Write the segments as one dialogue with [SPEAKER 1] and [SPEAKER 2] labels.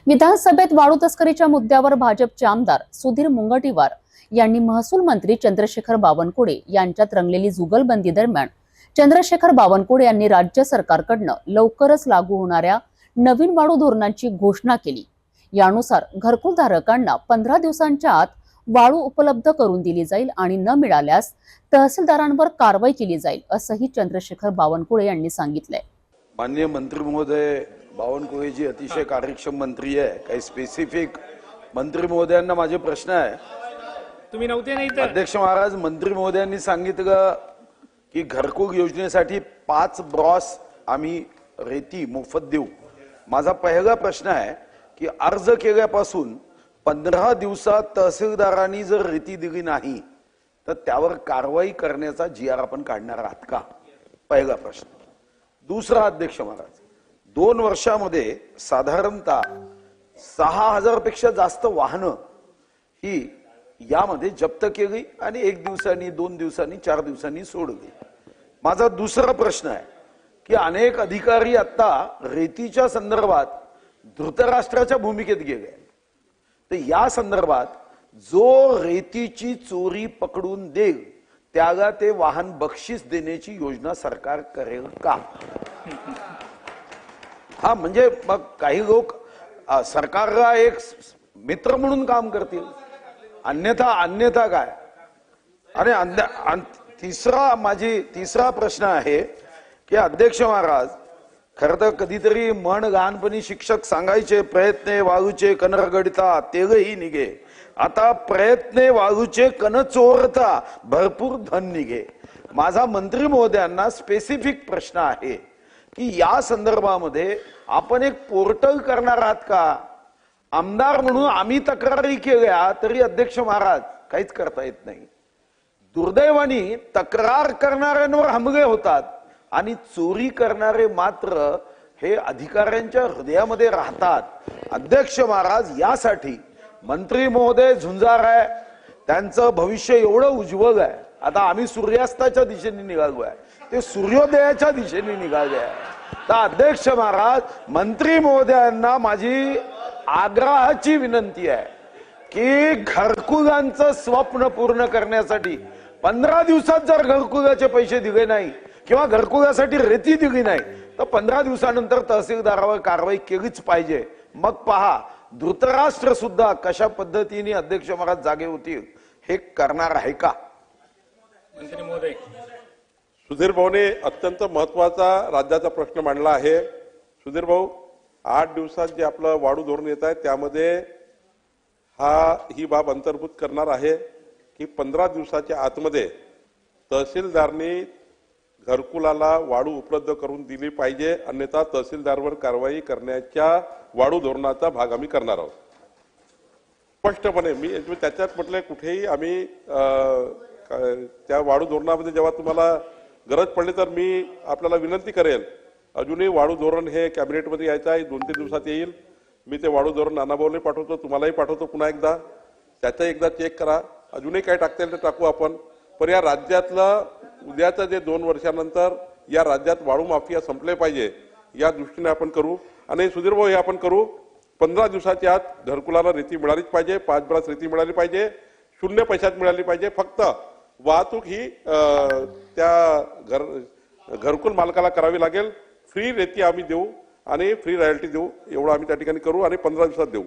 [SPEAKER 1] विधानसभेत वाळू तस्करीच्या मुद्द्यावर भाजपचे आमदार सुधीर मुनगंटीवार यांनी महसूल मंत्री चंद्रशेखर बावनकुळे यांच्यात रंगलेली जुगलबंदी दरम्यान चंद्रशेखर बावनकुळे यांनी राज्य सरकारकडून लवकरच लागू होणाऱ्या नवीन वाळू धोरणाची घोषणा केली। यानुसार घरकुलधारकांना 15 दिवसांच्या आत वाळू उपलब्ध करून दिली जाईल आणि न मिळाल्यास तहसीलदारांवर कारवाई केली जाईल, असंही चंद्रशेखर बावनकुळे यांनी सांगितलंय।
[SPEAKER 2] माननीय मंत्री महोदय बावनकुळे जी अतिशय कार्यक्षम मंत्री आहे। काही स्पेसिफिक मंत्री महोदयांना माझे प्रश्न आहे।
[SPEAKER 3] तुम्ही नव्हते नाही तर
[SPEAKER 2] अध्यक्ष महाराज, मंत्री महोदयांनी सांगितलं की घरकुल योजनेसाठी 5 ब्रॉस आम्ही रेती मोफत देऊ। माझा पहिला प्रश्न आहे की अर्ज केल्यापासून 15 दिवसात तहसीलदारांनी जर रेती दिली नाही तर त्यावर कारवाई करण्याचा जीआर आपण काढणार आहात का? पहिला प्रश्न। दुसरा, अध्यक्ष महाराज, 2 वर्षामध्ये साधारणतः 6000 पेक्षा जास्त वाहनं ही यामध्ये जप्त केली आणि 1 दिवसांनी, 2 दिवसांनी, 4 दिवसांनी सोडली। माझा दुसरा प्रश्न आहे की अनेक अधिकारी आता रेतीच्या संदर्भात धृतराष्ट्राच्या भूमिकेत गेले। तर या संदर्भात जो रेतीची चोरी पकडून देईल त्याला ते वाहन बक्षीस देण्याची योजना सरकार करेल का? हा, म्हणजे मग काही लोक सरकारला एक मित्र म्हणून काम करतील, अन्यथा काय? आणि तिसरा प्रश्न आहे की अध्यक्ष महाराज, खरं तर कधीतरी म्हण लहानपणी शिक्षक सांगायचे, प्रयत्ने वाळूचे कण रगडता तेलही निघे। आता प्रयत्ने वाळूचे कण चोरता भरपूर धन निघे। माझा मंत्री महोदयांना स्पेसिफिक प्रश्न आहे की या संदर्भामध्ये आपण एक पोर्टल करणार आहात का? आमदार म्हणून आम्ही तक्रारी केल्या तरी अध्यक्ष महाराज काहीच करता येत नाही। दुर्दैवाने तक्रार करणाऱ्यांवर हमले होतात आणि चोरी करणारे मात्र हे अधिकाऱ्यांच्या हृदयामध्ये राहतात। अध्यक्ष महाराज, यासाठी मंत्री महोदय झुंजार आहे, त्यांचं भविष्य एवढं उज्ज्वल आहे। आता आम्ही सूर्यास्ताच्या दिशेने निघालो आहे, ते सूर्योदयाच्या दिशेने निघाले आहे। तर अध्यक्ष महाराज, मंत्री महोदयांना माझी आग्रहाची विनंती आहे की घरकुलांचं स्वप्न पूर्ण करण्यासाठी 15 दिवसात जर घरकुलाचे पैसे दिले नाही किंवा घरकुलासाठी रेती दिली नाही तर 15 दिवसानंतर तहसीलदारावर कारवाई केलीच पाहिजे। मग पहा, धृतराष्ट्र सुद्धा कशा पद्धतीने अध्यक्ष महाराज जागे होतील हे करणार आहे का?
[SPEAKER 3] मंत्री महोदय,
[SPEAKER 4] सुधीर भाऊने अत्यंत महत्वाचा राज्याचा प्रश्न मांडला आहे। सुधीर भाऊ, 8 दिवसात जे आपलं वाळू धोरण येत आहे त्यामध्ये ही बाब अंतर्भूत करणार आहे की 15 दिवसाच्या आतमध्ये तहसीलदारनी घरकुलाला वाळू उपलब्ध करून दिली पाहिजे, अन्यथा तहसीलदारवर कारवाई करण्याच्या वाळू धोरणाचा भाग आम्ही करणार आहोत। स्पष्टपणे मी त्याच्यात म्हटलंय, कुठेही आम्ही त्या वाळू धोरणामध्ये जेव्हा तुम्हाला गरज पडली तर मी आपल्याला विनंती करेल, अजूनही वाळू धोरण हे कॅबिनेटमध्ये यायचं आहे, 2-3 दिवसात येईल। मी ते वाळू धोरण नानाभाऊला पाठवतो, तुम्हालाही पाठवतो पुन्हा एकदा, त्याचं एकदा चेक करा। अजूनही काय टाकता येईल ते टाकू आपण। पण या राज्यातलं उद्याचं जे 2 वर्षानंतर या राज्यात वाळू माफिया संपले पाहिजे या दृष्टीने आपण करू। आणि सुधीर भाऊ, हे आपण करू। 15 दिवसाच्या आत घरकुलाला रेती मिळालीच पाहिजे, 5 ब्रास रेती मिळाली पाहिजे, 0 पैशात मिळाली पाहिजे। फक्त वाहतूक ही त्या घरकुल मालकाला करावी लागेल। फ्री रेती आम्ही देऊ आणि फ्री रॉयल्टी देऊ, एवढं आम्ही त्या ठिकाणी करू आणि 15 दिवसात देऊ।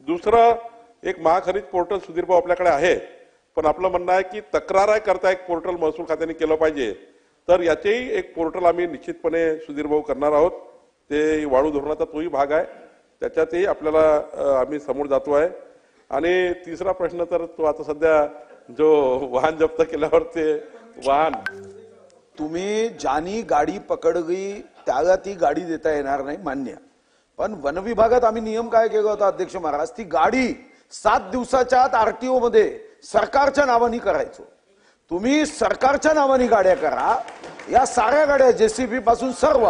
[SPEAKER 4] दुसरं, एक महाखरीद पोर्टल सुधीर भाऊ आपल्याकडे आहे, पण आपलं म्हणणं आहे की तक्रार करता एक पोर्टल महसूल खात्याने केलं पाहिजे। तर याचेही एक पोर्टल आम्ही निश्चितपणे सुधीर भाऊ करणार आहोत। ते वाळू धोरणाचा तोही भाग आहे, त्याच्यातही आपल्याला आम्ही समोर जातो आहे। आणि तिसरा प्रश्न तर तो आता सध्या जो वाहन जप्त केल्यावर ते वाहन,
[SPEAKER 2] तुम्ही ज्यानी गाडी पकडली त्याला ती गाडी देता येणार नाही, मान्य। पण वन विभागात आम्ही नियम काय केला होता अध्यक्ष महाराज, ती गाडी 7 दिवसाच्या आत आरटीओ मध्ये सरकारच्या नावाने करायचो। तुम्ही सरकारच्या नावाने गाड्या करा, या साऱ्या गाड्या जेसीबी पासून सर्व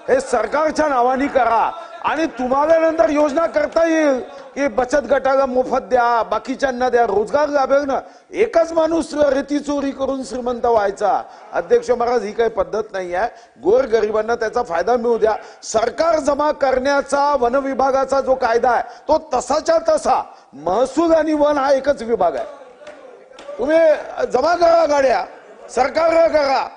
[SPEAKER 2] हे सरकारच्या नावाने करा। आणि तुम्हाला नंतर योजना करता येईल की बचत गटाला मोफत द्या, बाकीच्यांना द्या, रोजगार लाभेल ना. एकच माणूस रेती चोरी करून श्रीमंत व्हायचा. अध्यक्ष महाराज, ही काही पद्धत नाही आहे. गोर गरिबांना त्याचा फायदा मिळू द्या. सरकार जमा करण्याचा वन विभागाचा जो कायदा आहे तो तसाच्या तसा. महसूल आणि वन हा एकच विभाग आहे. तुम्ही जमा करा गाड्या, सरकारला करा.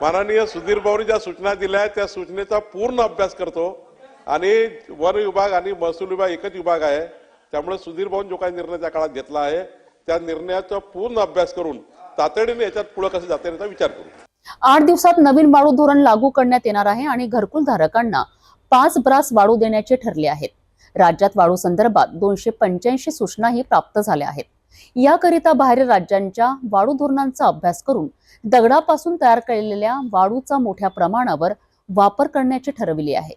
[SPEAKER 4] माननीय सुधीर भाऊनी ज्या सूचना दिल्या त्या सूचनेचा पूर्ण अभ्यास करतो आणि वन विभाग आणि महसूल विभाग एकच विभाग आहे. त्यामुळे सुधीर भाऊनी जो काही निर्णय त्या काळात घेतला आहे त्या निर्णयाचा पूर्ण अभ्यास करून तातडीने याच्यात पुढे कसं जाता याचा विचार करू.
[SPEAKER 1] 8 दिवसात नवीन वाळू धोरण लागू करण्यात येणार आहे आणि घरकुल धारकांना 5 ब्रास वाळू देण्याचे ठरले आहेत. राज्यात वाळू संदर्भात 285 सूचनाही प्राप्त झाल्या आहेत. याकरिता बाहेर राज्यांच्या वाळू धोरणांचा अभ्यास करून दगडापासून तयार केलेल्या वाळूचा मोठ्या प्रमाणावर वापर करण्याचे ठरविले आहे.